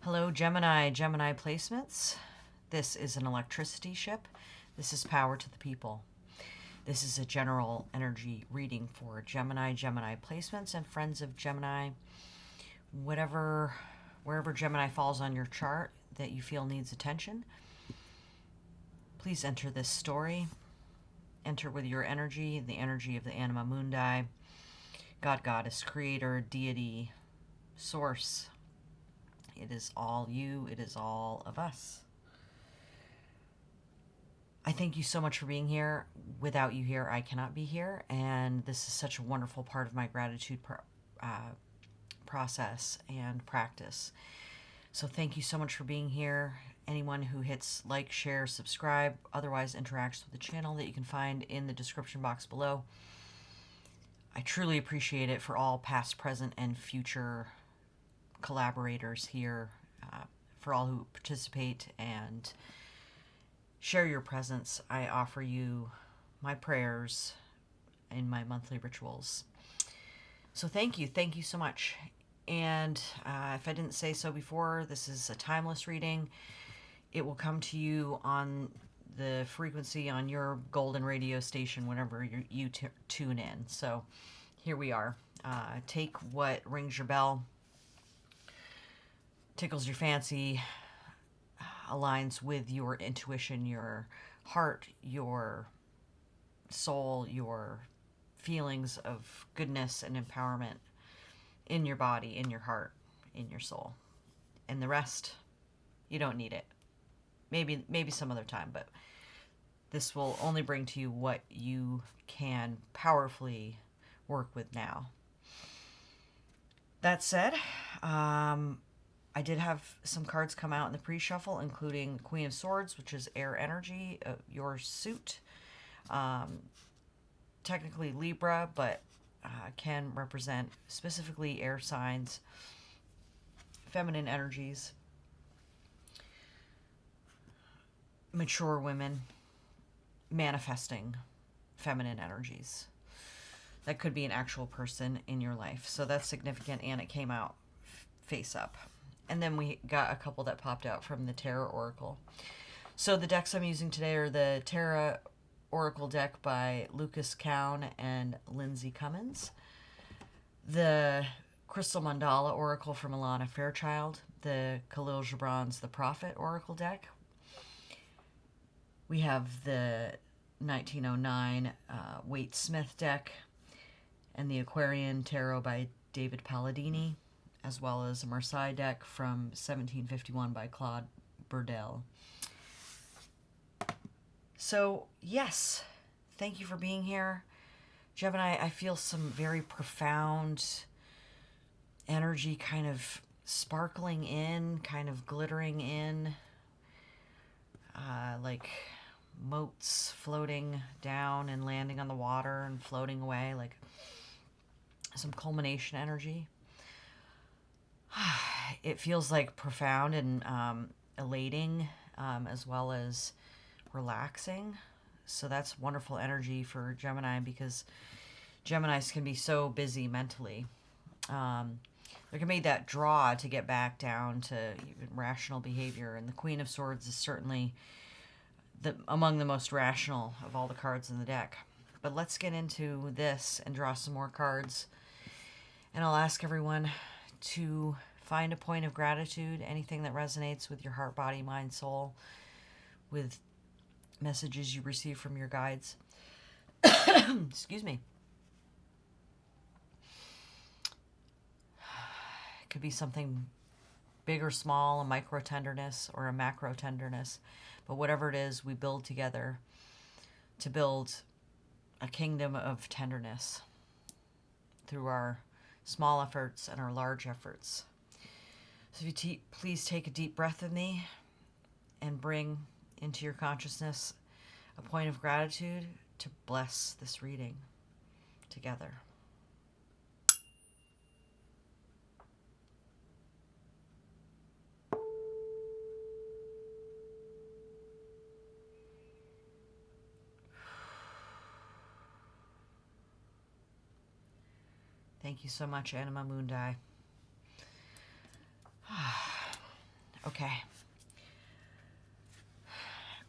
Hello, Gemini, Gemini placements. This is an electricity ship. This is power to the people. This is a general energy reading for Gemini, Gemini placements, and friends of Gemini. Wherever Gemini falls on your chart that you feel needs attention, please enter this story. Enter with your energy, the energy of the Anima Mundi, God, Goddess, Creator, Deity, Source. It is all you. It is all of us. I thank you so much for being here. Without you here, I cannot be here. And this is such a wonderful part of my gratitude process and practice. So thank you so much for being here. Anyone who hits like, share, subscribe, otherwise interacts with the channel that you can find in the description box below. I truly appreciate it for all past, present, and future collaborators here, for all who participate and share your presence. I offer you my prayers in my monthly rituals. So thank you so much. And if I didn't say so before, this is a timeless reading. It will come to you on the frequency on your golden radio station whenever you tune in. So here we are. Take what rings your bell, tickles your fancy, aligns with your intuition, your heart, your soul, your feelings of goodness and empowerment in your body, in your heart, in your soul. And the rest, you don't need it. Maybe some other time, but this will only bring to you what you can powerfully work with now. That said, I did have some cards come out in the pre-shuffle, including Queen of Swords, which is air energy, your suit. Technically Libra, but can represent specifically air signs, feminine energies, mature women manifesting feminine energies. That could be an actual person in your life. So that's significant, and it came out face up. And then we got a couple that popped out from the Tarot Oracle. So the decks I'm using today are the Tarot Oracle deck by Lucas Cowan and Lindsay Cummins, the Crystal Mandala Oracle from Alana Fairchild, the Khalil Gibran's The Prophet Oracle deck. We have the 1909 Waite Smith deck and the Aquarian Tarot by David Palladini, as well as a Marseille deck from 1751 by Claude Burdel. So, yes, thank you for being here. Gemini, I feel some very profound energy kind of sparkling in, kind of glittering in, like motes floating down and landing on the water and floating away, like some culmination energy. It feels like profound and elating, as well as relaxing. So that's wonderful energy for Gemini, because Geminis can be so busy mentally. There can be that draw to get back down to rational behavior, and the Queen of Swords is certainly among the most rational of all the cards in the deck. But let's get into this and draw some more cards. And I'll ask everyone to find a point of gratitude, anything that resonates with your heart, body, mind, soul, with messages you receive from your guides. Excuse me. It could be something big or small, a micro tenderness or a macro tenderness. But whatever it is, we build together to build a kingdom of tenderness through our small efforts and our large efforts. So if you please take a deep breath with me and bring into your consciousness a point of gratitude to bless this reading together. Thank you so much, Anima Mundi. Okay.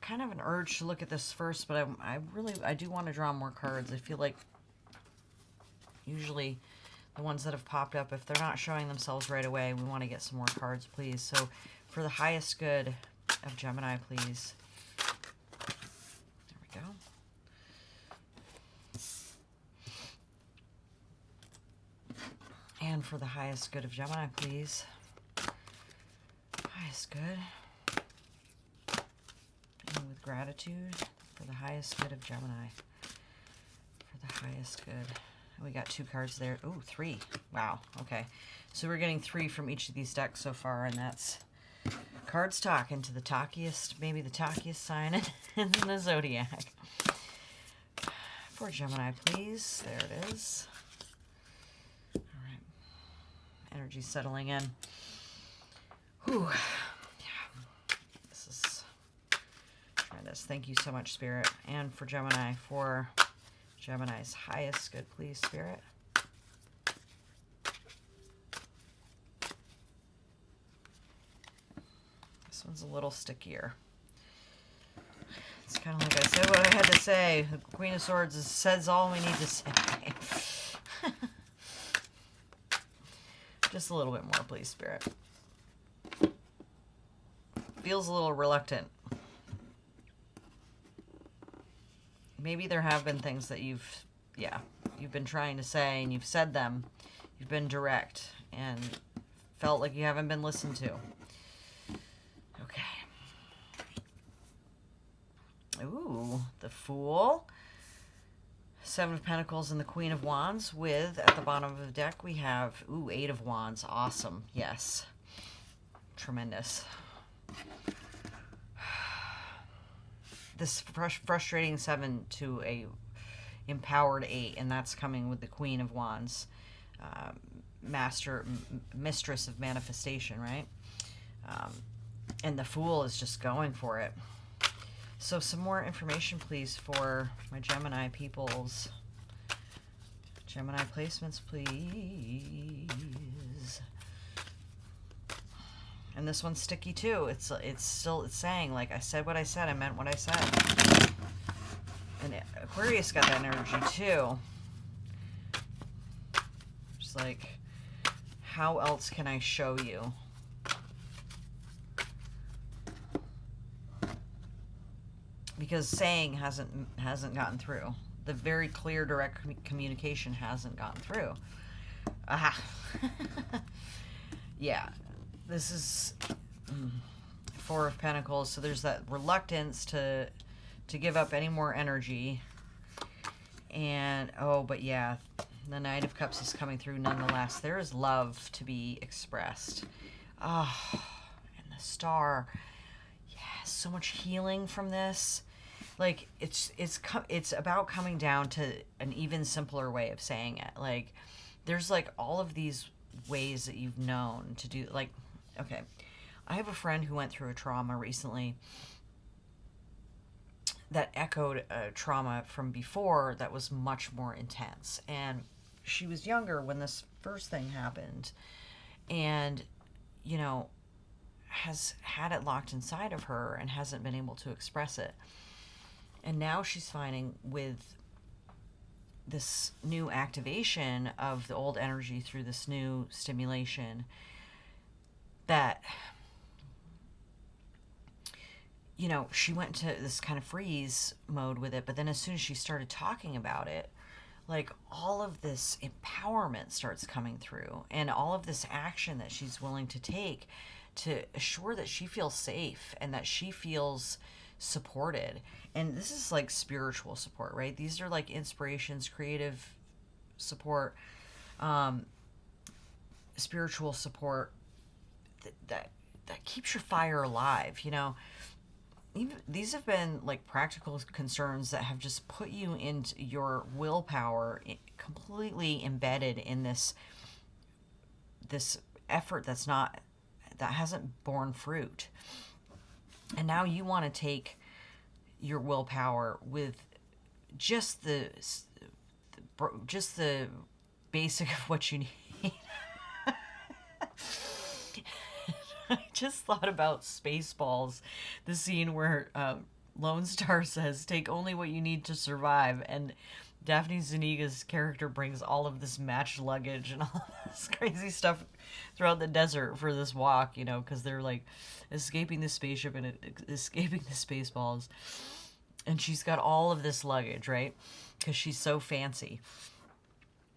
Kind of an urge to look at this first, but I do want to draw more cards. I feel like usually the ones that have popped up, if they're not showing themselves right away, we want to get some more cards, please. So for the highest good of Gemini, please. There we go. And for the highest good of Gemini, please. Highest good. And with gratitude for the highest good of Gemini. For the highest good. We got 2 cards there. Ooh, 3. Wow. Okay. So we're getting 3 from each of these decks so far, and that's cards talking to the talkiest, maybe the talkiest sign in the zodiac. For Gemini, please. There it is. All right. Energy settling in. Whew. Yeah. This is tremendous. Thank you so much, Spirit. And for Gemini, for Gemini's highest good, please, Spirit. This one's a little stickier. It's kind of like I said what I had to say. The Queen of Swords says all we need to say. Just a little bit more, please, Spirit. Feels a little reluctant. Maybe there have been things that you've been trying to say, and you've said them. You've been direct and felt like you haven't been listened to. Okay. Ooh, the Fool. 7 of Pentacles and the Queen of Wands with, at the bottom of the deck, we have, 8 of Wands. Awesome. Yes. Tremendous. This frustrating 7 to a empowered 8, and that's coming with the Queen of Wands. Mistress of manifestation, right? And the Fool is just going for it. So some more information, please, for my Gemini peoples. Gemini placements, please. And this one's sticky too. It's saying, like, I said what I said, I meant what I said. And Aquarius got that energy too. Just like, how else can I show you? Because saying hasn't gotten through. The very clear, direct communication hasn't gotten through. Aha. Yeah. This is 4 of Pentacles, so there's that reluctance to give up any more energy. And, but yeah, the Knight of Cups is coming through nonetheless. There is love to be expressed. And the Star. Yeah, so much healing from this. Like, it's about coming down to an even simpler way of saying it. Like, there's, like, all of these ways that you've known to do, like, okay, I have a friend who went through a trauma recently that echoed a trauma from before that was much more intense. And she was younger when this first thing happened, and, you know, has had it locked inside of her and hasn't been able to express it. And now she's finding with this new activation of the old energy through this new stimulation that, you know, she went to this kind of freeze mode with it, but then as soon as she started talking about it, like, all of this empowerment starts coming through, and all of this action that she's willing to take to assure that she feels safe and that she feels supported. And this is like spiritual support, right? These are like inspirations, creative support, spiritual support that keeps your fire alive, you know. Even these have been like practical concerns that have just put you into your willpower completely embedded in this effort that hasn't borne fruit. And now you want to take your willpower with just the basic of what you need. I just thought about Spaceballs, the scene where Lone Star says, "Take only what you need to survive," and Daphne Zuniga's character brings all of this matched luggage and all this crazy stuff throughout the desert for this walk, because they're like escaping the spaceship and escaping the Spaceballs. And she's got all of this luggage, right? Because she's so fancy.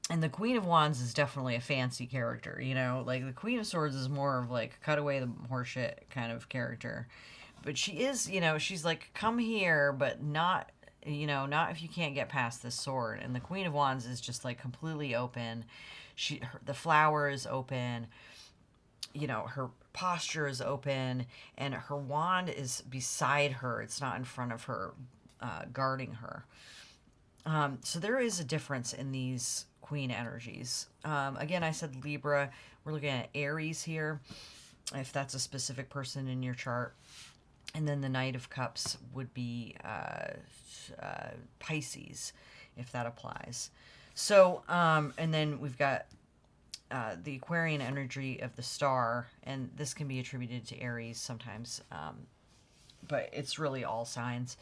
And the Queen of Wands is definitely a fancy character, Like the Queen of Swords is more of like cut away the horseshit kind of character. But she is, she's like, come here, but not, not if you can't get past this sword. And the Queen of Wands is just like completely open. The flower is open. Her posture is open, and her wand is beside her. It's not in front of her, guarding her. So there is a difference in these queen energies. Again, I said Libra. We're looking at Aries here, if that's a specific person in your chart. And then the Knight of Cups would be Pisces, if that applies. So, and then we've got the Aquarian energy of the star, and this can be attributed to Aries sometimes, but it's really all signs.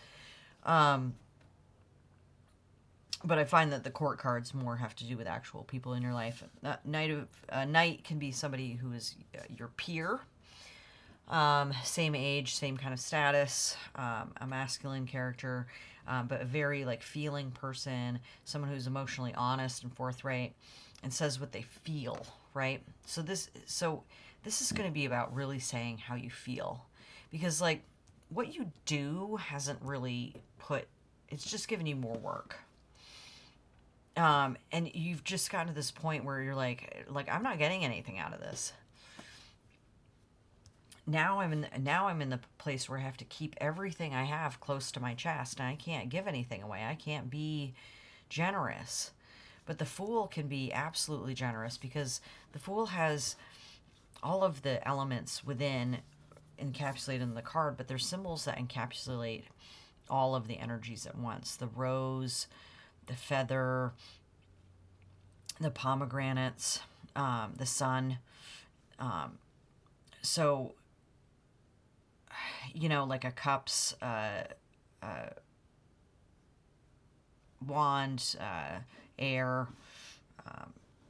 But I find that the court cards more have to do with actual people in your life. Knight can be somebody who is your peer, same age, same kind of status, a masculine character, but a very like feeling person, someone who's emotionally honest and forthright and says what they feel, right? So this is going to be about really saying how you feel, because like what you do hasn't really it's just given you more work. And you've just gotten to this point where you're like I'm not getting anything out of this. Now I'm in the place where I have to keep everything I have close to my chest, and I can't give anything away. I can't be generous. But the Fool can be absolutely generous, because the Fool has all of the elements within encapsulated in the card, but there's symbols that encapsulate all of the energies at once. The rose, the feather, the pomegranates, the sun. So, like a cups, wand, air,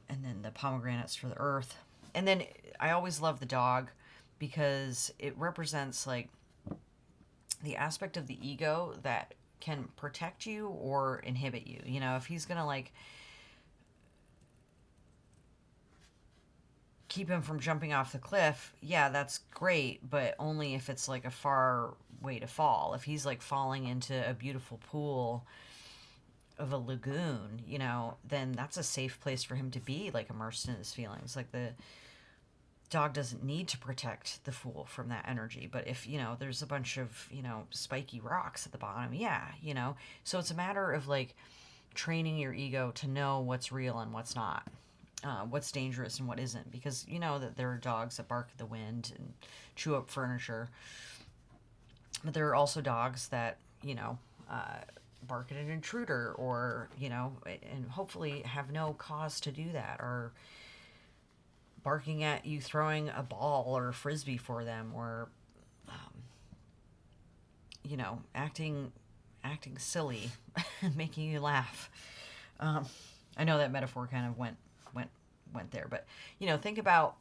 and then the pomegranates for the earth. And then I always love the dog, because it represents like the aspect of the ego that can protect you or inhibit you. If he's gonna like keep him from jumping off the cliff, yeah, that's great, but only if it's like a far way to fall. If he's like falling into a beautiful pool of a lagoon, then that's a safe place for him to be, like immersed in his feelings. Like the dog doesn't need to protect the Fool from that energy. But if, there's a bunch of, spiky rocks at the bottom, yeah, So it's a matter of like training your ego to know what's real and what's not, what's dangerous and what isn't. Because that there are dogs that bark at the wind and chew up furniture. But there are also dogs that, bark at an intruder, or, and hopefully have no cause to do that, or barking at you throwing a ball or a frisbee for them, or acting silly making you laugh. I know that metaphor kind of went there, but think about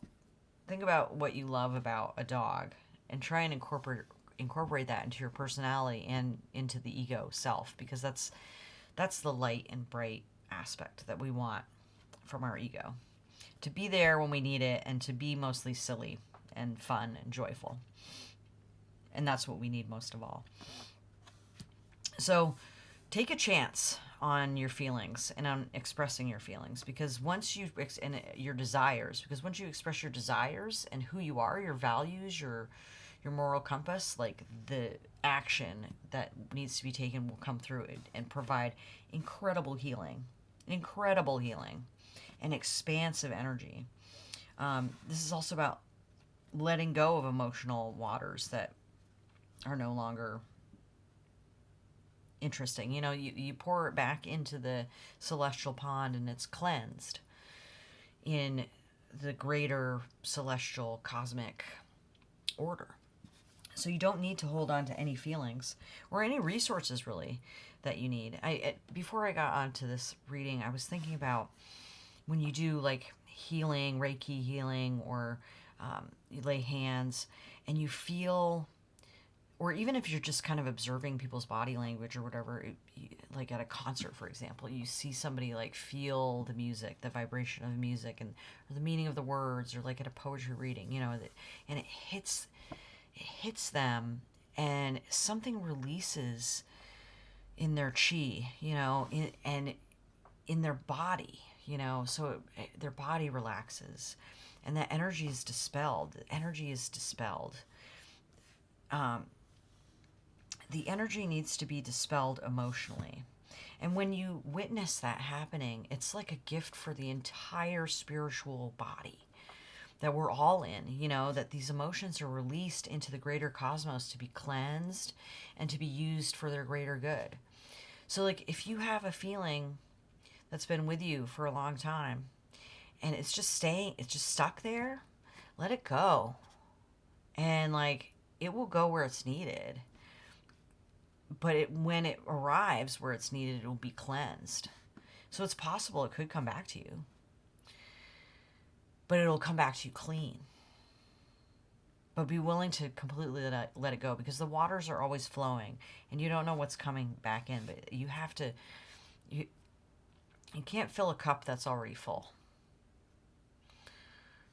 what you love about a dog, and try and incorporate that into your personality and into the ego self, because that's the light and bright aspect that we want from our ego. To be there when we need it, and to be mostly silly and fun and joyful. And that's what we need most of all. So take a chance on your feelings and on expressing your feelings, because once you your desires, because once you express your desires and who you are, your values, your moral compass, like the action that needs to be taken will come through and provide incredible healing, and expansive energy. This is also about letting go of emotional waters that are no longer interesting. You pour it back into the celestial pond, and it's cleansed in the greater celestial cosmic order. So you don't need to hold on to any feelings or any resources really that you need. Before I got onto this reading, I was thinking about when you do like healing, Reiki healing, or you lay hands and you feel, or even if you're just kind of observing people's body language or whatever, like at a concert, for example, you see somebody like feel the music, the vibration of the music, and or the meaning of the words, or like at a poetry reading, and it hits them, and something releases in their chi, and in their body, so their body relaxes, and that energy is dispelled. The energy is dispelled. The energy needs to be dispelled emotionally. And when you witness that happening, it's like a gift for the entire spiritual body that we're all in, that these emotions are released into the greater cosmos to be cleansed and to be used for their greater good. So, like, if you have a feeling that's been with you for a long time and it's just stuck there, let it go. And, like, it will go where it's needed. But when it arrives where it's needed, it will be cleansed. So it's possible it could come back to you. But it'll come back to you clean. But be willing to completely let it go, because the waters are always flowing and you don't know what's coming back in. But you have to, you can't fill a cup that's already full.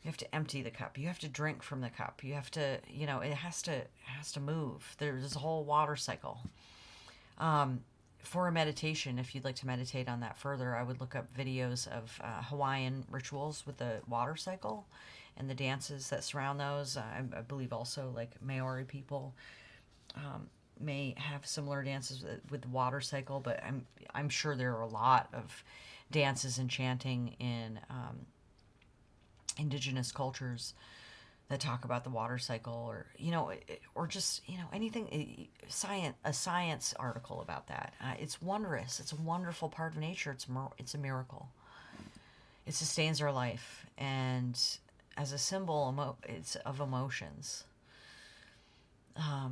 You have to empty the cup. You have to drink from the cup. You have to, it has to move. There's a whole water cycle. For a meditation, if you'd like to meditate on that further, I would look up videos of Hawaiian rituals with the water cycle and the dances that surround those. I believe also like Maori people may have similar dances with the water cycle, but I'm sure there are a lot of dances and chanting in indigenous cultures that talk about the water cycle, or just anything, a science article about that. It's wondrous. It's a wonderful part of nature. It's a miracle. It sustains our life, and as a symbol, it's of emotions. Yeah,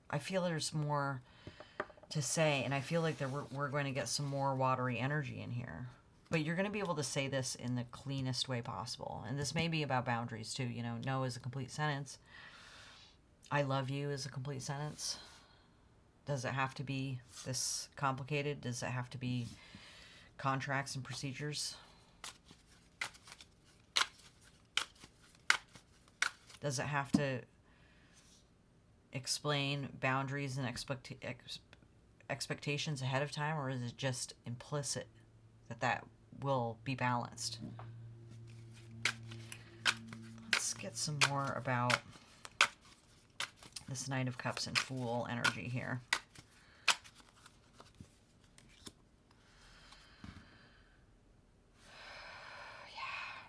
I feel there's more to say, and I feel like we're going to get some more watery energy in here. But you're going to be able to say this in the cleanest way possible. And this may be about boundaries too. No is a complete sentence. I love you is a complete sentence. Does it have to be this complicated? Does it have to be contracts and procedures? Does it have to explain boundaries and expectations ahead of time? Or is it just implicit that will be balanced? Let's get some more about this Knight of Cups and Fool energy here. Yeah.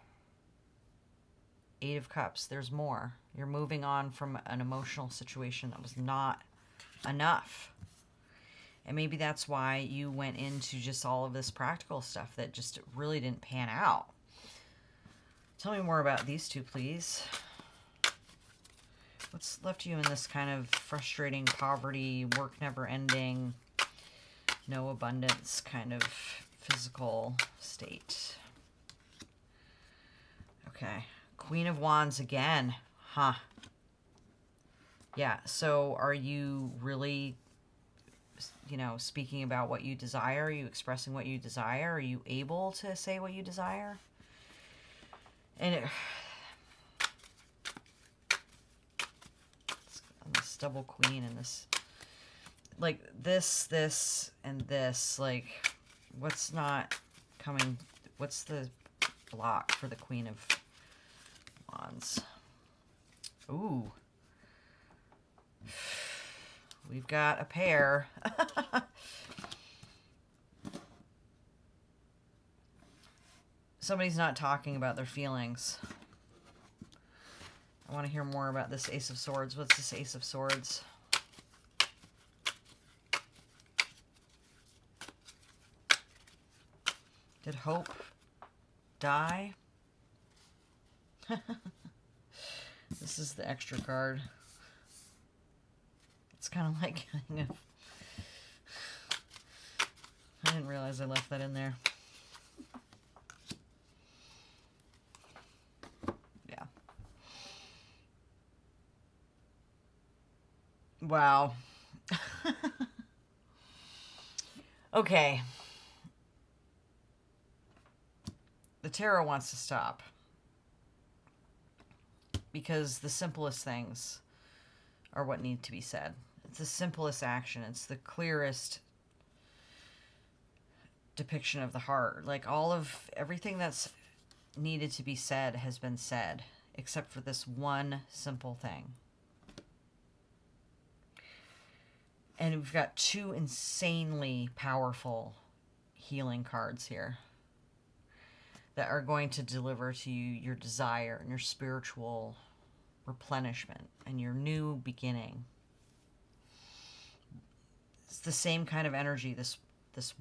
Eight of Cups. There's more. You're moving on from an emotional situation that was not enough. And maybe that's why you went into just all of this practical stuff that just really didn't pan out. Tell me more about these two, please. What's left you in this kind of frustrating poverty, work never ending, no abundance kind of physical state? Okay. Queen of Wands again. Huh. Yeah, so are you really speaking about what you desire? Are you expressing what you desire? Are you able to say what you desire? And this double queen and this, like this, and this, like what's not coming? What's the block for the Queen of Wands? Ooh. We've got a pair. Somebody's not talking about their feelings. I want to hear more about this Ace of Swords. What's this Ace of Swords? Did hope die? This is the extra card. It's kind of like, I didn't realize I left that in there. Yeah. Wow. Okay. The tarot wants to stop. Because the simplest things are what need to be said. It's the simplest action. It's the clearest depiction of the heart. Like everything that's needed to be said has been said, except for this one simple thing. And we've got two insanely powerful healing cards here that are going to deliver to you your desire and your spiritual replenishment and your new beginning. It's the same kind of energy, this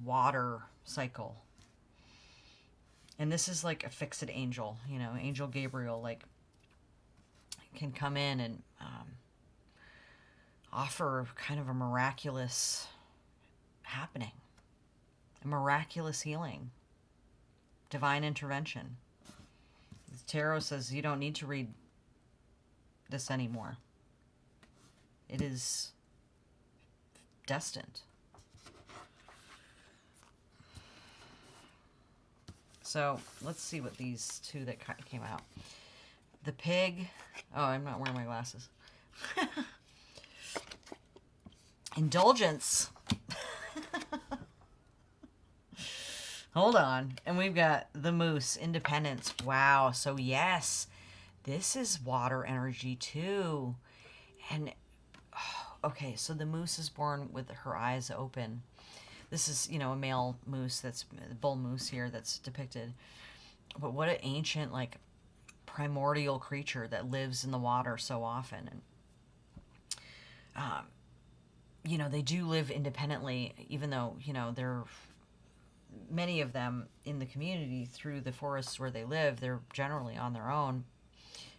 water cycle. And this is like a fixed angel, Angel Gabriel, like, can come in and offer kind of a miraculous happening, a miraculous healing, divine intervention. The tarot says you don't need to read this anymore. It is destined. So let's see what these two that came out. The pig. Oh, I'm not wearing my glasses. Indulgence. Hold on. And we've got the moose, independence. Wow. So yes, this is water energy too. And okay, so the moose is born with her eyes open. This is, a male moose, that's the bull moose here that's depicted. But what an ancient, like, primordial creature that lives in the water so often. And they do live independently, even though, there are many of them in the community through the forests where they live. They're generally on their own,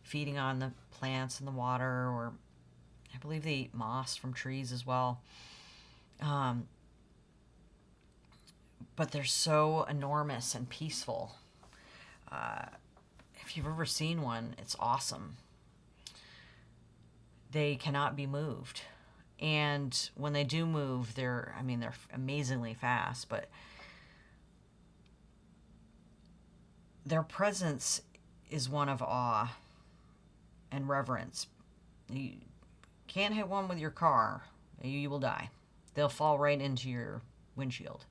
feeding on the plants and the water, or I believe they eat moss from trees as well. But they're so enormous and peaceful. If you've ever seen one, it's awesome. They cannot be moved. And when they do move, they're amazingly fast, but their presence is one of awe and reverence. You can't hit one with your car. You will die. They'll fall right into your windshield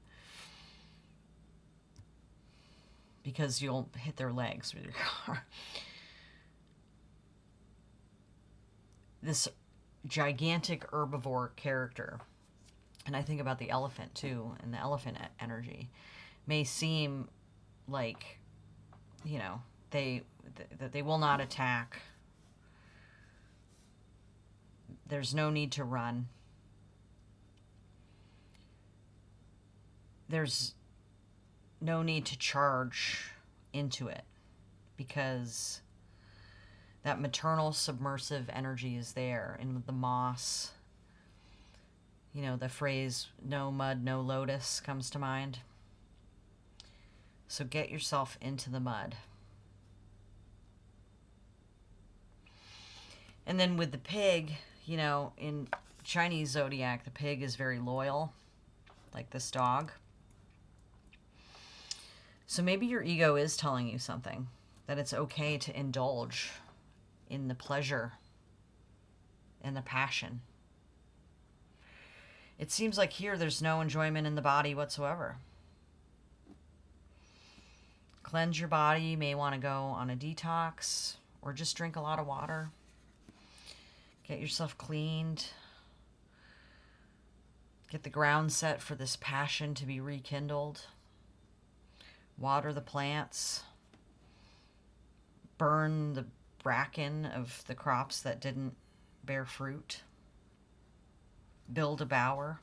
because you'll hit their legs with your car. This gigantic herbivore character, and I think about the elephant too, and the elephant energy, may seem like, that they will not attack. There's no need to run. There's no need to charge into it, because that maternal submersive energy is there. And with the moss, the phrase "no mud, no lotus" comes to mind. So get yourself into the mud. And then with the pig, in Chinese zodiac, the pig is very loyal, like this dog. So maybe your ego is telling you something, that it's okay to indulge in the pleasure and the passion. It seems like here there's no enjoyment in the body whatsoever. Cleanse your body. You may want to go on a detox or just drink a lot of water. Get yourself cleaned. Get the ground set for this passion to be rekindled. Water the plants. Burn the bracken of the crops that didn't bear fruit. Build a bower.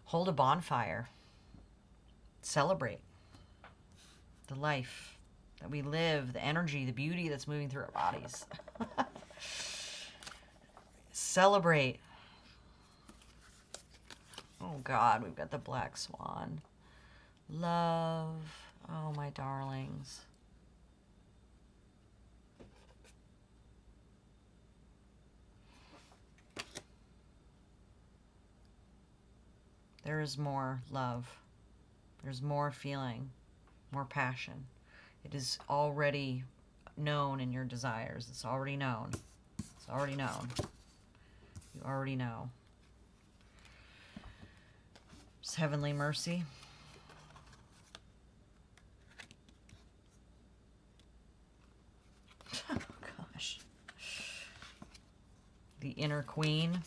Hold a bonfire. Celebrate the life that we live, the energy, the beauty that's moving through our bodies. Celebrate. Oh God, we've got the black swan. Love. Oh, my darlings. There is more love. There's more feeling, more passion. It is already known in your desires. It's already known. It's already known. You already know. It's heavenly mercy. Oh, gosh. The inner queen.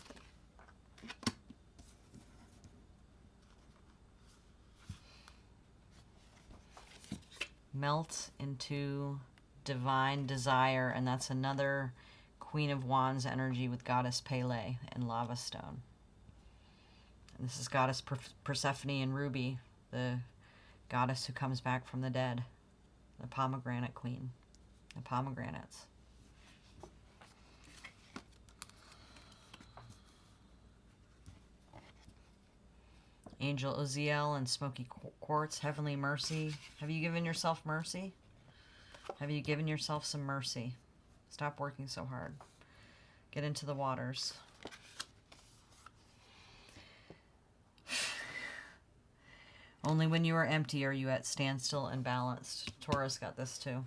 Melt into divine desire, and that's another Queen of Wands energy with Goddess Pele and Lava Stone. And this is Goddess Persephone and Ruby, the goddess who comes back from the dead, the pomegranate queen, the pomegranates. Angel Uziel and Smoky Quartz, heavenly mercy. Have you given yourself mercy? Have you given yourself some mercy? Stop working so hard. Get into the waters. Only when you are empty are you at standstill and balanced. Taurus got this too.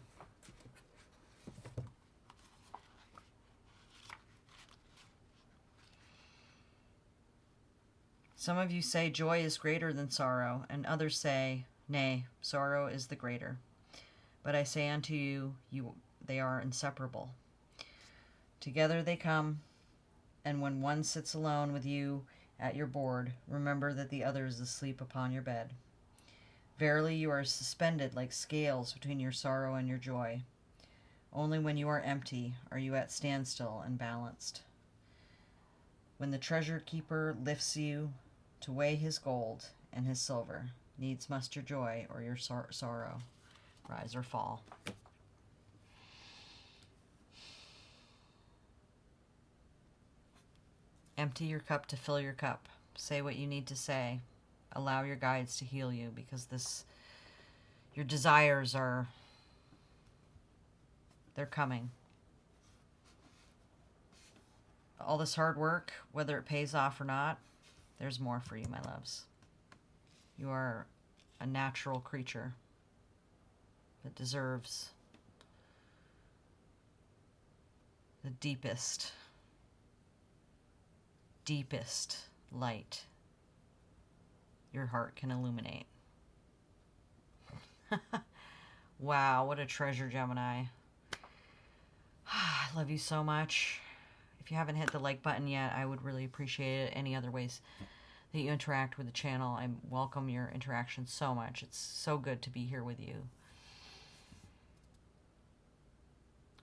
Some of you say joy is greater than sorrow, and others say, nay, sorrow is the greater. But I say unto you, they are inseparable. Together they come, and when one sits alone with you at your board, remember that the other is asleep upon your bed. Verily you are suspended like scales between your sorrow and your joy. Only when you are empty are you at standstill and balanced. When the treasure keeper lifts you to weigh his gold and his silver, needs must your joy or your sorrow rise or fall. Empty your cup to fill your cup. Say what you need to say. Allow your guides to heal you, because your desires they're coming. All this hard work, whether it pays off or not, there's more for you, my loves. You are a natural creature that deserves the deepest light your heart can illuminate. Wow, what a treasure, Gemini. I love you so much. If you haven't hit the like button yet, I would really appreciate it. Any other ways that you interact with the channel, I welcome your interaction so much. It's so good to be here with you.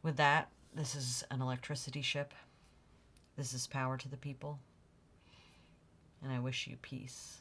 With that, this is an electricity ship. This is power to the people. And I wish you peace.